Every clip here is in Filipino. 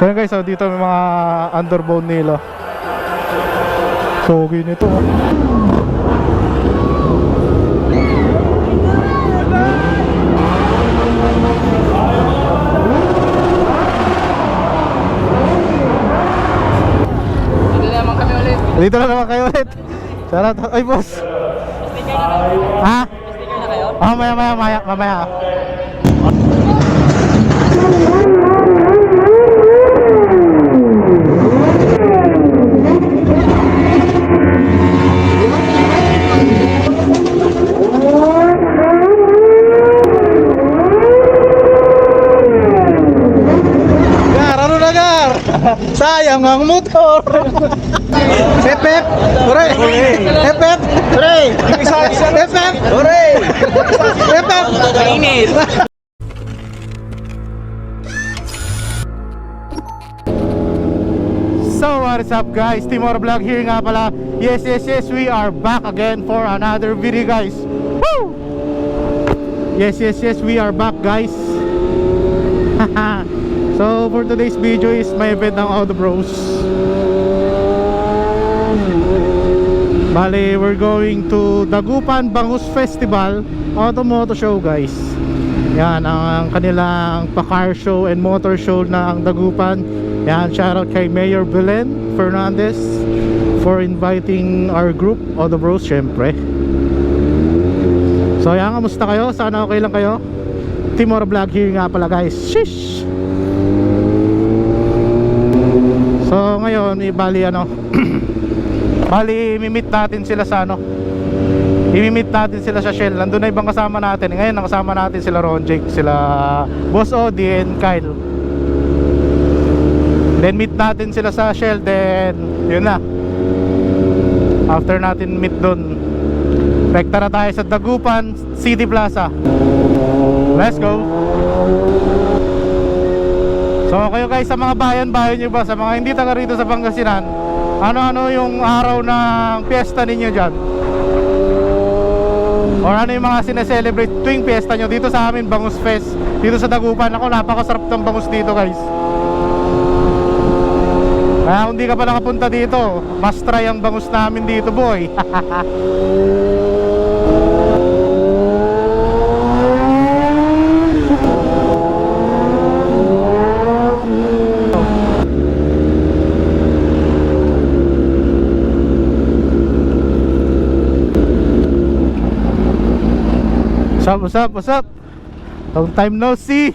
So yun guys, so dito may mga underbone nila. Sogi nito. Dito na naman kayo ulit. Sarap. Ay boss. Sticker na kayo? Ha? Sticker na kayo? Ah, mamaya. Gar, ano na gar? Sayang ang motor. Hep, hore. Hep, hore. Hep, hore. Hep, Mainit! So what is up guys, Timor Vlog here nga pala. Yes, we are back again for another video guys. Woo! Yes, we are back guys. So for today's video is my event ng Auto Bros. Bale, we're going to Dagupan Bangus Festival Automoto Show guys. Yan ang kanilang pa-car show and motor show ng Dagupan. Yan, shoutout kay Mayor Belen Fernandez for inviting our group, Auto Bros syempre. So yan, kamusta kayo? Sana okay lang kayo? Timor Vlog here nga pala guys. Shish! So ngayon, bali ano bali, imimit natin sila sa ano, imimit natin sila sa Shell. Nandun na ibang kasama natin. Ngayon, nakasama natin sila Ron Jake, sila Boss Odi and Kyle. Then meet natin sila sa Shell. Then yun na, after natin meet dun, rekta na tayo sa Dagupan City Plaza. Let's go. So kayo guys, sa mga bayan-bayan nyo ba, sa mga hindi taga rito sa Pangasinan, ano-ano yung araw ng piyesta ninyo dyan? Or ano yung mga sineselebrate tuwing piyesta nyo? Dito sa amin, Bangus Fest, dito sa Dagupan. Ako, napakasarap ng bangus dito guys. Kaya kung di ka pa nakapunta dito, must try ang bangus namin dito boy. What's up? Long time no see.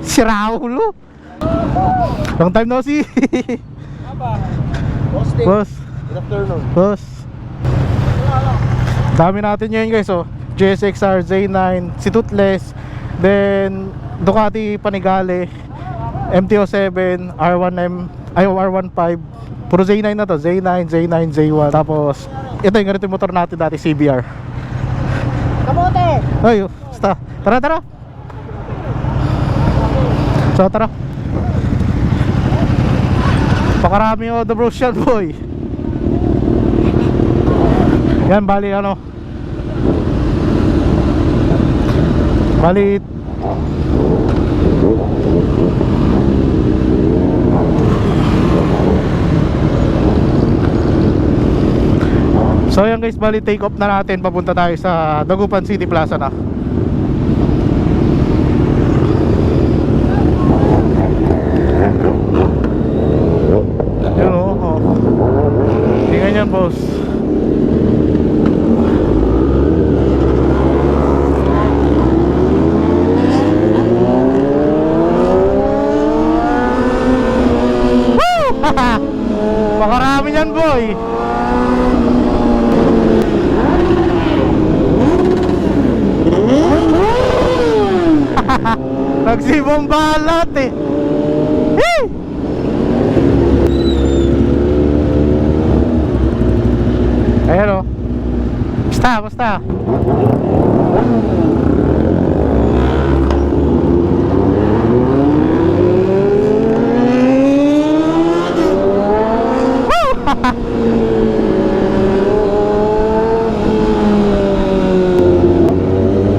Si Raulo. Long time no see. Boss. Good afternoon. Boss. Dami natin ngayon guys, oh. GSXR Z9, si Toothless, then Ducati Panigale, MT-07, R1M, ay R15. Puro Z9 na to, Z9, Z1. Tapos ito yung ganito yung motor natin dati, CBR. Kamote! Ay, basta. Tara. So, tara. Pakarami Auto Bros yan, boy. Yan, bali ano. Bali. So yan guys, bali take off na natin. Papunta tayo sa Dagupan City Plaza na. Yun o, tingnan yan boss. Woo! Pakarami yan boy. Nagsibong balat eh. Hey! Ayan o. Basta.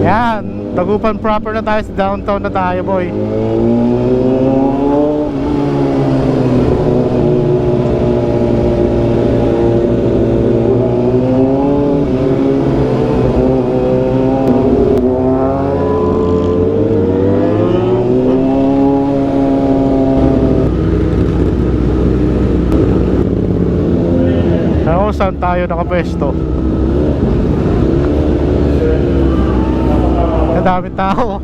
Yan, Dagupan proper na tayo, sa downtown na tayo boy. saan tayo nakapwesto. Ang daming tao.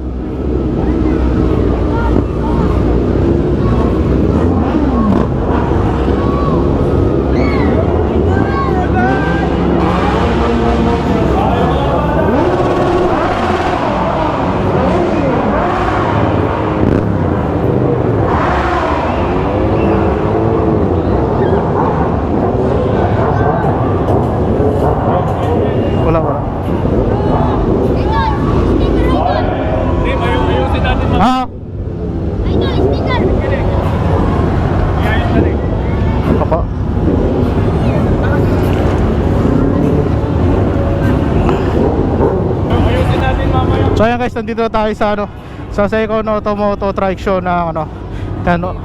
Wala. Ah, apa? So ayan guys, nandito na tayo sa ano, sa Seiko Automoto Trike Show na ano, ano.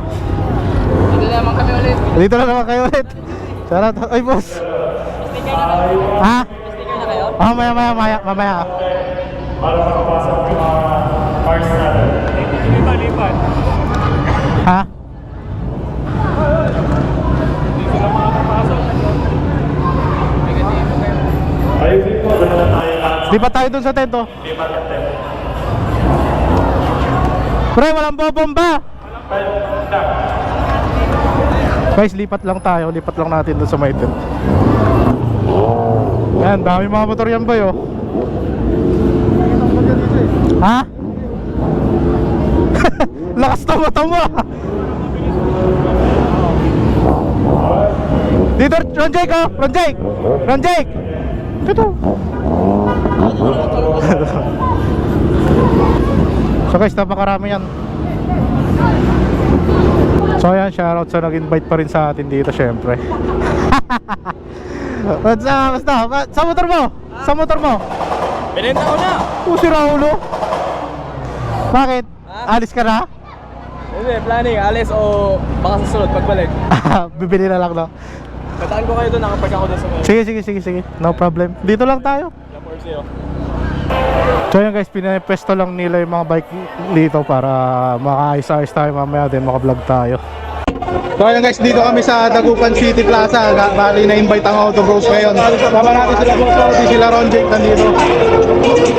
Dito naman kami ulit. Dito na naman kayo ulit. Sarap. Ay boss. Sticker na kayo? Ha? Sticker na kayo? Ah, mamaya. Para makapasok yung mga cars natin. Lipat. Ha? Hindi sila makapasok. Ayusin po, doon na tayo lahat. Lipat tayo dun sa tento. Lipat ang tempo. Pre, walang bobomba. Guys, lipat lang natin dun sa may tent. Yan, dami mga motor yan ba yo? Ha? Lakas na mata mo ah. Dito, Ron Jake oh, Ron Jake. Dito. So guys, napakarami yan. So ayan, shoutout sa nag-invite pa rin sa atin dito syempre. Basta, sa motor mo? Sa motor mo? Binenta ko na! Si Raulo. Bakit? Alis ka na? Hindi, planning. Alis o baka sa sunod pagbalik. Bibili na lang no? Bataan ko kayo doon, nakapag ako doon sa mga. Sige. No problem. Dito lang tayo. So yun guys, pinapwesto lang nila yung mga bike dito para makaayos-ayos tayo mamaya din makablog tayo. So ayun guys, dito kami sa Dagupan City Plaza. Bali na-invite ang Auto Bros ngayon. Sama natin sila Boss Audi, sila Ron Jake nandito.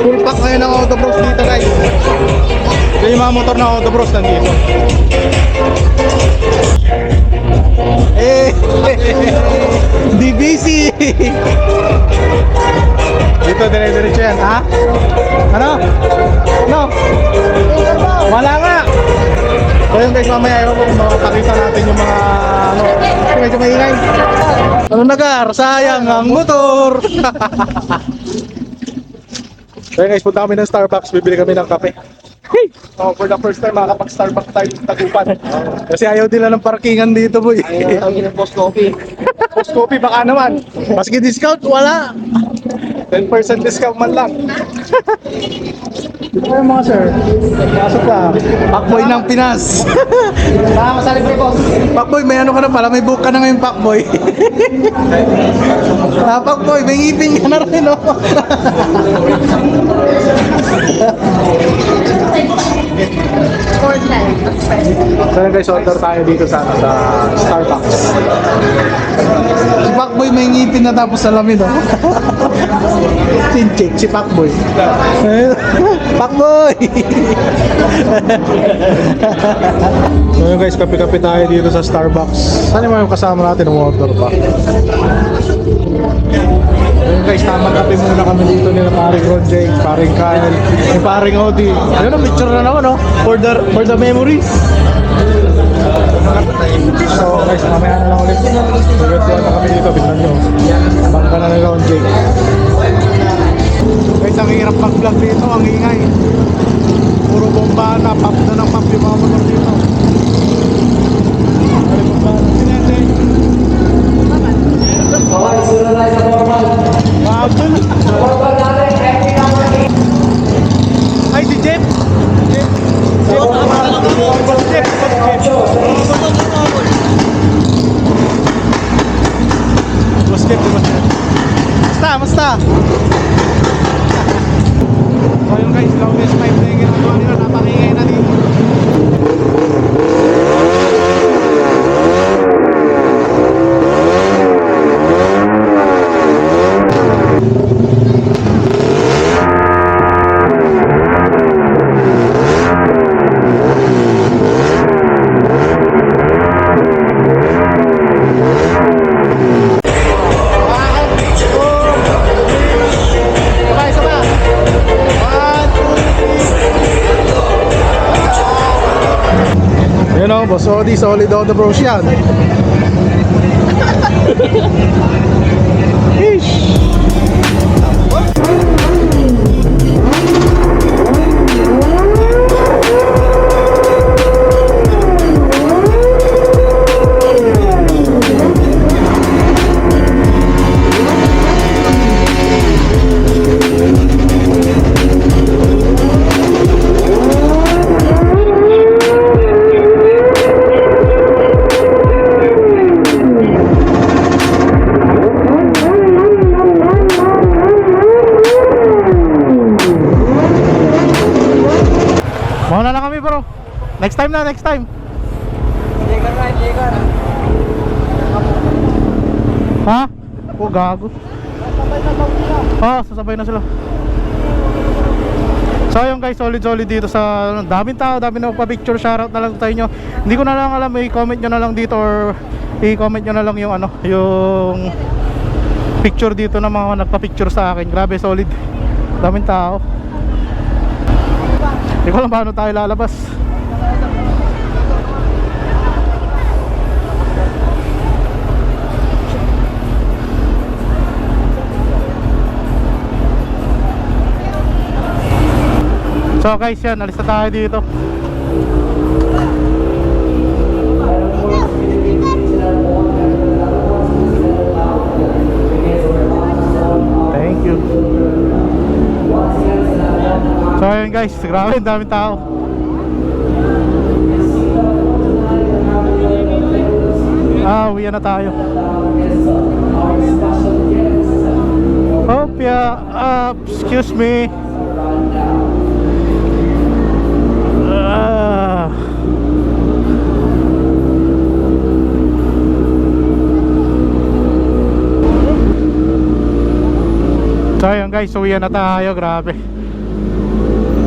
Full pack ngayon ng Auto Bros dito guys. Yung mga motor ng Auto Bros nandito. Di busy. Dito dire-diretso yan, ha? Ano? No? Wala nga. So yun guys, mamaya ewan ko kung makakita natin yung mga ano, medyo maingay. Ano nagar? Sayang ang motor. So yun guys, punta kami ng Starbucks, bibili kami ng kape. Oh, for the first time makakapag-Starbucks tayo sa Tagupan. Kasi ayaw nila ng parkingan dito boy. Ang ginang post coffee. Post coffee baka naman. Maski discount wala. 10% discount man lang. Dito kayo mga sir. Pasok ka. Pakboy ng Pinas. Baka masalibre ko. Pakboy, may ano ka na pala. May book ka na ngayon, Pakboy. Pakboy, may ngipin ka na rin, no? So guys, order tayo dito sa Starbucks. Si Pakboy may ngipin na tapos salamin, no? Chin-check, si Pakboy. Pakboy! So yun guys, kape-kape tayo dito sa Starbucks. Saan yung mga kasama natin ng order pa? Ayun guys, tamang kape muna kami dito nila paring Ron Jake, paring Kyle, yung paring Audi. Ayun, ang picture na naman, no? For the memories. So guys, mamaya na lang ulit. Magatuan na kami dito, bignan nyo. Bangka na nila Ron Jake. Guys, ang hirap mag-vlog dito, ang ingay. Puro bomba na, pop na ng pop yung mga motor dito. Puro bomba na sinete. Ay, si Jeff! Jeff! Boss Jeff, Basta! So yun guys, longest time na yung ginagawa nila, napakingay na dito. Oh, boss Odi, solid Auto Bros yan. Ish. Mauna na kami bro. Next time na, next time. Ligar right, ligar. Ha? Oh, gago. Sasabay na sila. So ayun guys, solid dito sa daming tao, daming nagpa-picture, shoutout na lang sa inyo. Hindi ko na lang alam, i-comment nyo na lang dito or i-comment nyo na lang yung ano, yung picture dito ng mga nagpa-picture sa akin. Grabe, solid. Daming tao. Hindi ko alam paano tayo lalabas. So guys, yan, alis na tayo dito. Thank you. So ayun guys, grabe, ang daming tao. Uwi na tayo. Excuse me. So ayun guys, uwi na tayo, grabe.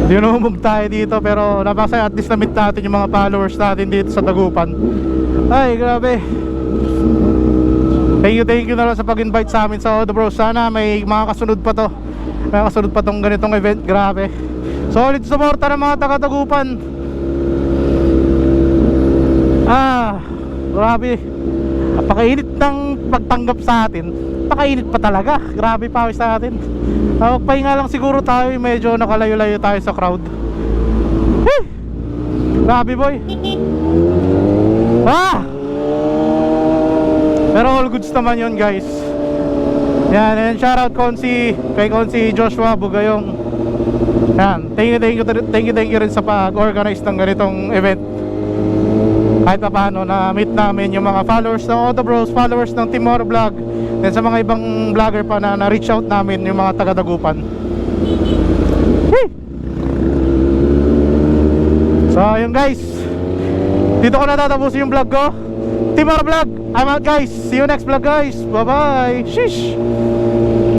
Dinumog tayo dito pero napakasaya, at least na-meet natin yung mga followers natin dito sa Dagupan. Ay, grabe. Thank you na lang sa pag-invite sa amin sa Auto Bros. Sana may mga kasunod pa to. May kasunod pa tong ganitong event, grabe. Solid suporta ng mga taga-Dagupan. Grabe. Napakainit ng pagtanggap sa atin. Napakainit pa talaga. Grabe pawis sa atin. Magpahinga lang siguro tayo, medyo nakalayo-layo tayo sa crowd. Grabe boy. Pero all goods naman yun guys. Yan, and shoutout kay Konsi Joshua Bugayong. Yan, thank you rin sa pag-organize ng ganitong event. Kahit pa paano na meet namin yung mga followers ng Auto Bros, followers ng Team Motor Vlog, then sa mga ibang vlogger pa na reach out namin, yung mga taga-Dagupan. So ayun guys, dito ko natatapusin yung vlog ko. Team Motor Vlog, I'm out guys. See you next vlog guys. Bye bye. Sheesh.